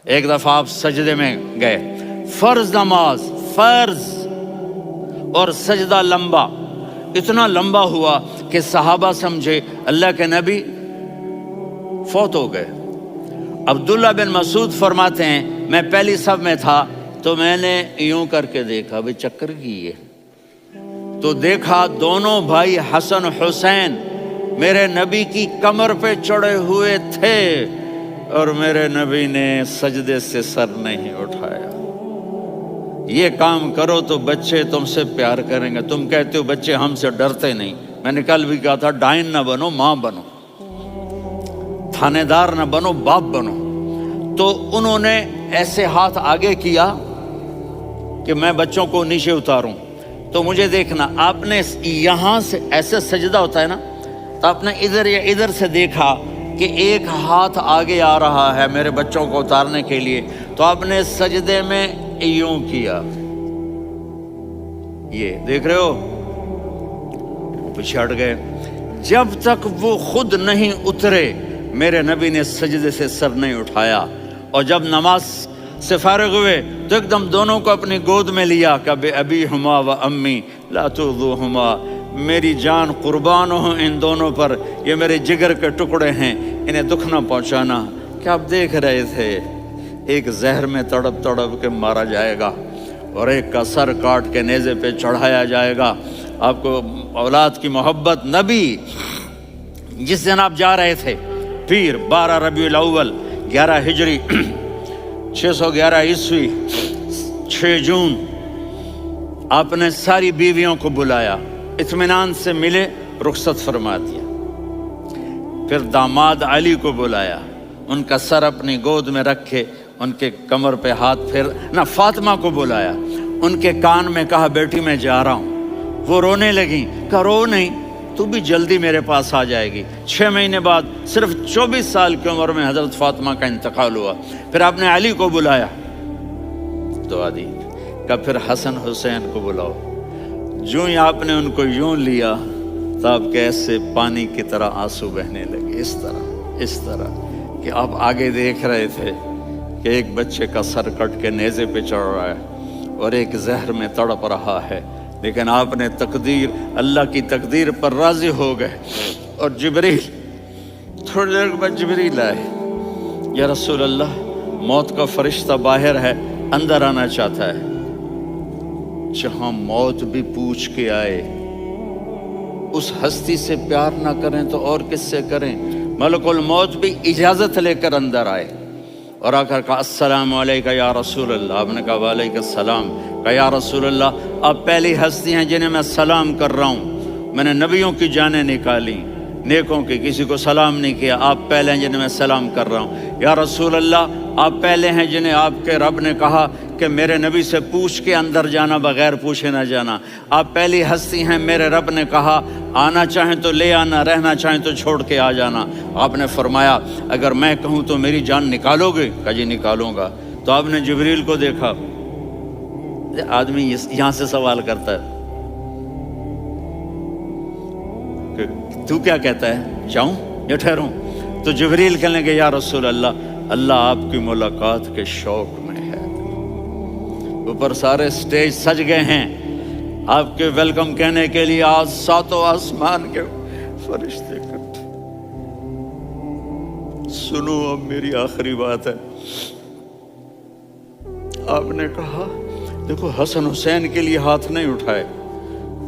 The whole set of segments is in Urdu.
ایک دفعہ آپ سجدے میں گئے، فرض نماز، فرض، اور سجدہ لمبا، اتنا لمبا ہوا کہ صحابہ سمجھے اللہ کے نبی فوت ہو گئے۔ عبداللہ بن مسعود فرماتے ہیں میں پہلی صف میں تھا تو میں نے یوں کر کے دیکھا، بھی چکر کی ہے، تو دیکھا دونوں بھائی حسن حسین میرے نبی کی کمر پہ چڑھے ہوئے تھے اور میرے نبی نے سجدے سے سر نہیں اٹھایا۔ یہ کام کرو تو بچے تم سے پیار کریں گے۔ تم کہتے ہو بچے ہم سے ڈرتے نہیں، میں نے کل بھی کہا تھا ڈائن نہ بنو، ماں بنو، تھانے دار نہ بنو، باپ بنو۔ تو انہوں نے ایسے ہاتھ آگے کیا کہ میں بچوں کو نیچے اتاروں، تو مجھے دیکھنا، آپ نے یہاں سے ایسے سجدہ ہوتا ہے نا، تو آپ نے ادھر یا ادھر سے دیکھا کہ ایک ہاتھ آگے آ رہا ہے میرے بچوں کو اتارنے کے لیے، تو آپ نے سجدے میں یوں کیا، یہ دیکھ رہے ہو، وہ پیچھے ہٹ گئے۔ جب تک وہ خود نہیں اترے میرے نبی نے سجدے سے سر نہیں اٹھایا، اور جب نماز سے فارغ ہوئے تو ایک دم دونوں کو اپنی گود میں لیا کہ بے ابی ہما و امی لا تؤذوہما، میری جان قربان ہو ان دونوں پر، یہ میرے جگر کے ٹکڑے ہیں، انہیں دکھ نہ پہنچانا۔ کیا آپ دیکھ رہے تھے ایک زہر میں تڑپ تڑپ کے مارا جائے گا اور ایک کا سر کاٹ کے نیزے پہ چڑھایا جائے گا۔ آپ کو اولاد کی محبت، نبی جس دن آپ جا رہے تھے پیر 12 ربیع الاول 11 ہجری 611 عیسوی 6 جون، آپ نے ساری بیویوں کو بلایا، اطمینان سے ملے، رخصت فرما دیا۔ پھر داماد علی کو بلایا، ان کا سر اپنی گود میں رکھے، ان کے کمر پہ ہاتھ پھیر نہ، فاطمہ کو بلایا، ان کے کان میں کہا بیٹی میں جا رہا ہوں۔ وہ رونے لگیں، کہا رو نہیں، تو بھی جلدی میرے پاس آ جائے گی۔ 6 مہینے بعد صرف 24 سال کی عمر میں حضرت فاطمہ کا انتقال ہوا۔ پھر آپ نے علی کو بلایا، دعا دی، کہا پھر حسن حسین کو بلاؤ۔ جو ہی آپ نے ان کو یوں لیا تو آپ کے ایسے پانی کی طرح آنسو بہنے لگے، اس طرح کہ آپ آگے دیکھ رہے تھے کہ ایک بچے کا سر کٹ کے نیزے پہ چڑھ رہا ہے اور ایک زہر میں تڑپ رہا ہے، لیکن آپ نے تقدیر، اللہ کی تقدیر پر راضی ہو گئے۔ اور جبریل، تھوڑی دیر بعد جبریل آئے، یا رسول اللہ موت کا فرشتہ باہر ہے، اندر آنا چاہتا ہے۔ جہاں موت بھی پوچھ کے آئے، اس ہستی سے پیار نہ کریں تو اور کس سے کریں؟ ملک الموت بھی اجازت لے کر اندر آئے اور آ کر کہا السلام علیکہ یا رسول اللہ۔ آپ نے کہا وعلیکم السلام۔ کہا یا رسول اللہ آپ پہلی ہستی ہیں جنہیں میں سلام کر رہا ہوں، میں نے نبیوں کی جانیں نکالی، نیکوں کی، کسی کو سلام نہیں کیا، آپ پہلے ہیں جنہیں میں سلام کر رہا ہوں۔ یا رسول اللہ آپ پہلے ہیں جنہیں آپ کے رب نے کہا کہ میرے نبی سے پوچھ کے اندر جانا، بغیر پوچھے نہ جانا۔ آپ پہلی ہستی ہیں، میرے رب نے کہا آنا چاہیں تو لے آنا، رہنا چاہیں تو چھوڑ کے آ جانا۔ آپ نے فرمایا اگر میں کہوں تو میری جان نکالو گے؟ کہا جی نکالوں گا۔ تو آپ نے جبریل کو دیکھا، آدمی یہاں سے سوال کرتا ہے کہ تو کیا کہتا ہے، جاؤں یا ٹھہروں؟ تو جبریل کہنے لگے یا رسول اللہ اللہ آپ کی ملاقات کے شوق میں ہے۔ اوپر سارے سٹیج سج گئے ہیں آپ کے ویلکم کہنے کے لیے، آج 7 آسمان کے فرشتے اکٹھے۔ سنو اب میری آخری بات ہے۔ آپ نے کہا دیکھو حسن حسین کے لیے ہاتھ نہیں اٹھائے،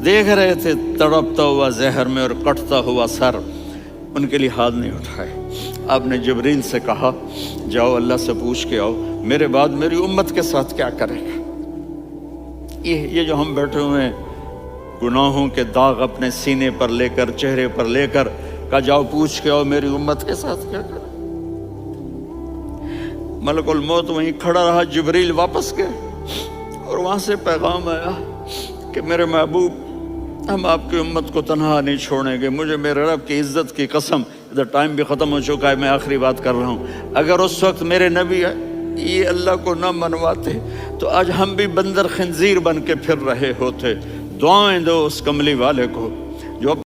دیکھ رہے تھے تڑپتا ہوا زہر میں اور کٹتا ہوا سر، ان کے لیے ہاتھ نہیں اٹھائے۔ آپ نے جبریل سے کہا جاؤ اللہ سے پوچھ کے آؤ میرے بعد میری امت کے ساتھ کیا کرے گا۔ یہ جو ہم بیٹھے ہوئے ہیں گناہوں کے داغ اپنے سینے پر لے کر، چہرے پر لے کر، کہا جاؤ پوچھ کے آؤ میری امت کے ساتھ کیا کرے۔ ملک الموت وہیں کھڑا رہا، جبریل واپس گئے اور وہاں سے پیغام آیا کہ میرے محبوب ہم آپ کی امت کو تنہا نہیں چھوڑیں گے، مجھے میرے رب کی عزت کی قسم، ادھر ٹائم بھی ختم ہو چکا ہے، میں آخری بات کر رہا ہوں، اگر اس وقت میرے نبی یہ اللہ کو نہ منواتے تو آج ہم بھی بندر خنزیر بن کے پھر رہے ہوتے۔ دعائیں دو اس کملی والے کو